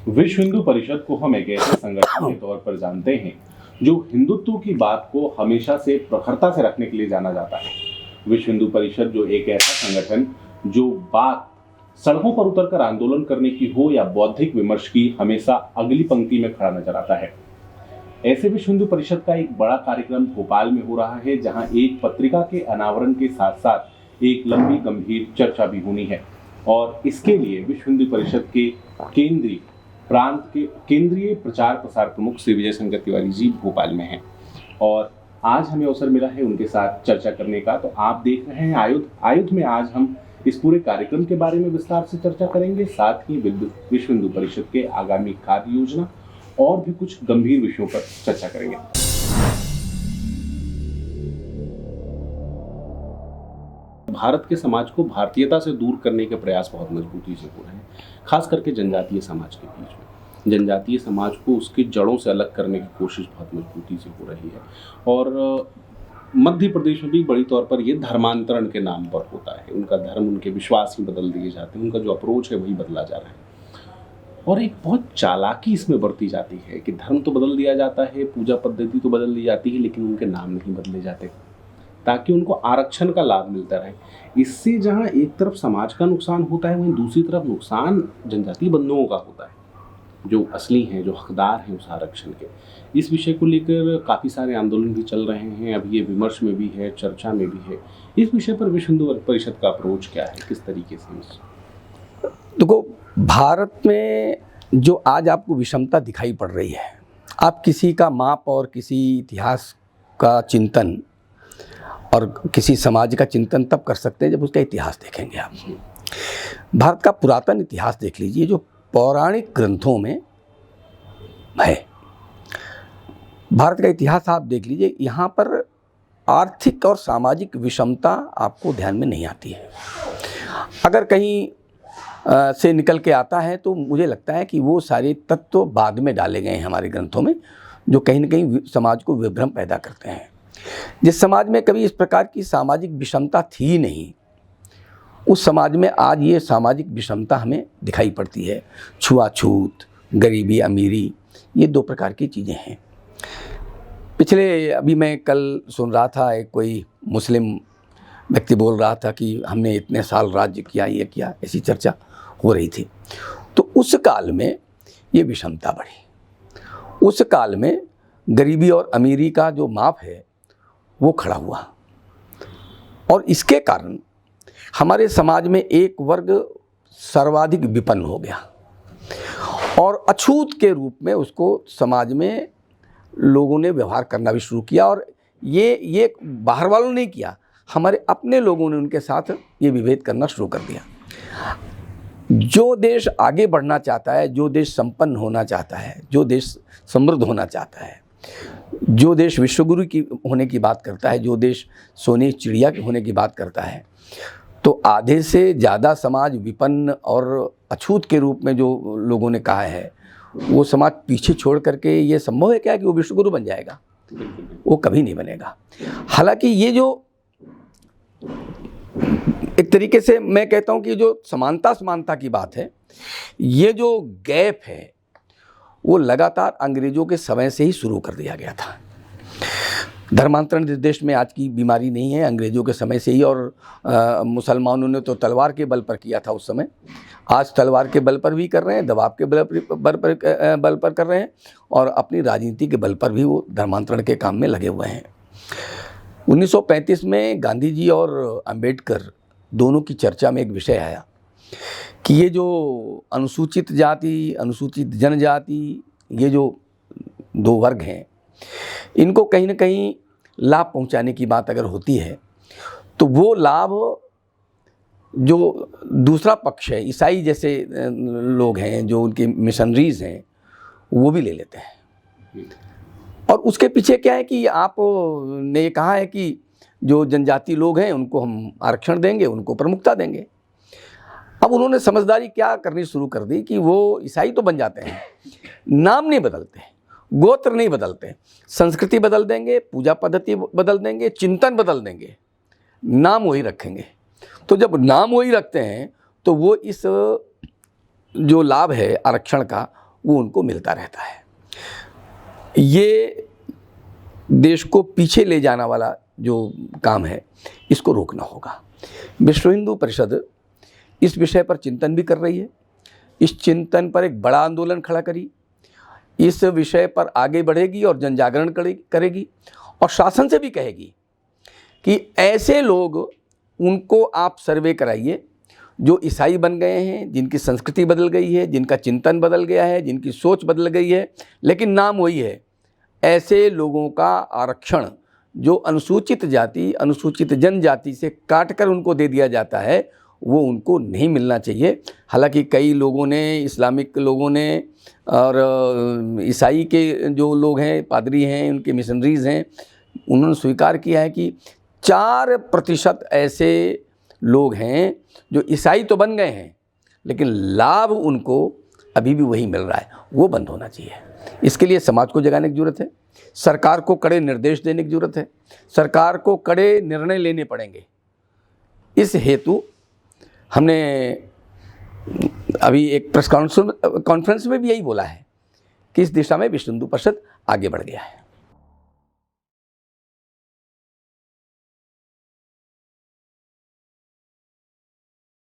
विश्व हिंदू परिषद को हम एक ऐसे संगठन के तौर पर जानते हैं जो हिंदुत्व की बात को हमेशा से प्रखरता से रखने के लिए जाना जाता है। विश्व हिंदू परिषद जो एक ऐसा संगठन जो बात सड़कों पर उतरकर आंदोलन करने की हो या बौद्धिक विमर्श की, हमेशा अगली पंक्ति में खड़ा नजर आता है। ऐसे विश्व हिंदू परिषद का एक बड़ा कार्यक्रम भोपाल में हो रहा है, जहां एक पत्रिका के अनावरण के साथ साथ एक लंबी गंभीर चर्चा भी होनी है। और इसके लिए विश्व हिंदू परिषद के केंद्रीय प्रचार प्रसार प्रमुख श्री विजय शंकर तिवारी जी भोपाल में हैं और आज हमें अवसर मिला है उनके साथ चर्चा करने का। तो आप देख रहे हैं आयुध में आज हम इस पूरे कार्यक्रम के बारे में विस्तार से चर्चा करेंगे, साथ ही विश्व हिंदू परिषद के आगामी कार्य योजना और भी कुछ गंभीर विषयों पर चर्चा करेंगे। भारत के समाज को भारतीयता से दूर करने के प्रयास बहुत मजबूती से हो रहे हैं, खास करके जनजातीय समाज के बीच में। जनजातीय समाज को उसकी जड़ों से अलग करने की कोशिश बहुत मजबूती से हो रही है और मध्य प्रदेश में भी बड़ी तौर पर यह धर्मांतरण के नाम पर होता है। उनका धर्म, उनके विश्वास ही बदल दिए जाते हैं, उनका जो अप्रोच है वही बदला जा रहा है और एक बहुत चालाकी इसमें बरती जाती है कि धर्म तो बदल दिया जाता है, पूजा पद्धति तो बदल दी जाती है, लेकिन उनके नाम नहीं बदले जाते ताकि उनको आरक्षण का लाभ मिलता रहे। इससे जहां एक तरफ समाज का नुकसान होता है, वहीं दूसरी तरफ नुकसान जनजातीय बंधुओं का होता है, जो असली हैं, जो हकदार हैं उस आरक्षण के। इस विषय को लेकर काफ़ी सारे आंदोलन भी चल रहे हैं, अभी ये विमर्श में भी है, चर्चा में भी है। इस विषय पर विश्व हिंदू परिषद का अप्रोच क्या है, किस तरीके से? देखो, भारत में जो आज आपको विषमता दिखाई पड़ रही है, आप किसी का माप और किसी इतिहास का चिंतन और किसी समाज का चिंतन तब कर सकते हैं जब उसका इतिहास देखेंगे। आप भारत का पुरातन इतिहास देख लीजिए, जो पौराणिक ग्रंथों में है। भारत का इतिहास आप देख लीजिए, यहाँ पर आर्थिक और सामाजिक विषमता आपको ध्यान में नहीं आती है। अगर कहीं से निकल के आता है तो मुझे लगता है कि वो सारे तत्व बाद में डाले गए हैं हमारे ग्रंथों में, जो कहीं ना कहीं समाज को विभ्रम पैदा करते हैं। जिस समाज में कभी इस प्रकार की सामाजिक विषमता थी नहीं, उस समाज में आज ये सामाजिक विषमता हमें दिखाई पड़ती है। छुआछूत, गरीबी, अमीरी, ये दो प्रकार की चीज़ें हैं। अभी मैं कल सुन रहा था, एक कोई मुस्लिम व्यक्ति बोल रहा था कि हमने इतने साल राज्य किया, ये किया, ऐसी चर्चा हो रही थी। तो उस काल में ये विषमता बढ़ी। उस काल में गरीबी और अमीरी का जो माप है वो खड़ा हुआ और इसके कारण हमारे समाज में एक वर्ग सर्वाधिक विपन्न हो गया और अछूत के रूप में उसको समाज में लोगों ने व्यवहार करना भी शुरू किया। और ये बाहर वालों ने किया, हमारे अपने लोगों ने उनके साथ ये विभेद करना शुरू कर दिया। जो देश आगे बढ़ना चाहता है, जो देश संपन्न होना चाहता है, जो देश समृद्ध होना चाहता है, जो देश विश्वगुरु की होने की बात करता है, जो देश सोने चिड़िया के होने की बात करता है, तो आधे से ज़्यादा समाज विपन्न और अछूत के रूप में जो लोगों ने कहा है, वो समाज पीछे छोड़ करके ये संभव है क्या कि वो विश्वगुरु बन जाएगा? वो कभी नहीं बनेगा। हालांकि ये जो एक तरीके से मैं कहता हूँ कि जो समानता की बात है, ये जो गैप है वो लगातार अंग्रेज़ों के समय से ही शुरू कर दिया गया था। धर्मांतरण इस देश में आज की बीमारी नहीं है, अंग्रेज़ों के समय से ही। और मुसलमानों ने तो तलवार के बल पर किया था उस समय, आज तलवार के बल पर भी कर रहे हैं, दबाव के बल पर कर रहे हैं और अपनी राजनीति के बल पर भी वो धर्मांतरण के काम में लगे हुए हैं। 1935 में गांधी जी और अंबेडकर दोनों की चर्चा में एक विषय आया कि ये जो अनुसूचित जाति, अनुसूचित जनजाति, ये जो दो वर्ग हैं, इनको कहीं ना कहीं लाभ पहुंचाने की बात अगर होती है तो वो लाभ जो दूसरा पक्ष है, ईसाई जैसे लोग हैं, जो उनके मिशनरीज हैं, वो भी ले लेते हैं। और उसके पीछे क्या है कि आप ने ये कहा है कि जो जनजाति लोग हैं उनको हम आरक्षण देंगे, उनको प्रमुखता देंगे। अब उन्होंने समझदारी क्या करनी शुरू कर दी कि वो ईसाई तो बन जाते हैं, नाम नहीं बदलते, गोत्र नहीं बदलते, संस्कृति बदल देंगे, पूजा पद्धति बदल देंगे, चिंतन बदल देंगे, नाम वही रखेंगे। तो जब नाम वही रखते हैं तो वो इस जो लाभ है आरक्षण का, वो उनको मिलता रहता है। ये देश को पीछे ले जाने वाला जो काम है, इसको रोकना होगा। विश्व हिंदू परिषद इस विषय पर चिंतन भी कर रही है। इस चिंतन पर एक बड़ा आंदोलन खड़ा करी, इस विषय पर आगे बढ़ेगी और जन जागरण करेगी और शासन से भी कहेगी कि ऐसे लोग, उनको आप सर्वे कराइए जो ईसाई बन गए हैं, जिनकी संस्कृति बदल गई है, जिनका चिंतन बदल गया है, जिनकी सोच बदल गई है, लेकिन नाम वही है। ऐसे लोगों का आरक्षण जो अनुसूचित जाति, अनुसूचित जनजाति से काट कर उनको दे दिया जाता है, वो उनको नहीं मिलना चाहिए। हालांकि कई लोगों ने, इस्लामिक लोगों ने और ईसाई के जो लोग हैं, पादरी हैं, उनके मिशनरीज़ हैं, उन्होंने स्वीकार किया है कि 4% ऐसे लोग हैं जो ईसाई तो बन गए हैं, लेकिन लाभ उनको अभी भी वही मिल रहा है। वो बंद होना चाहिए। इसके लिए समाज को जगाने की ज़रूरत है, सरकार को कड़े निर्देश देने की ज़रूरत है, सरकार को कड़े निर्णय लेने पड़ेंगे। इस हेतु हमने अभी एक प्रेस कॉन्फ्रेंस में भी यही बोला है कि इस दिशा में विश्व हिंदू परिषद आगे बढ़ गया है।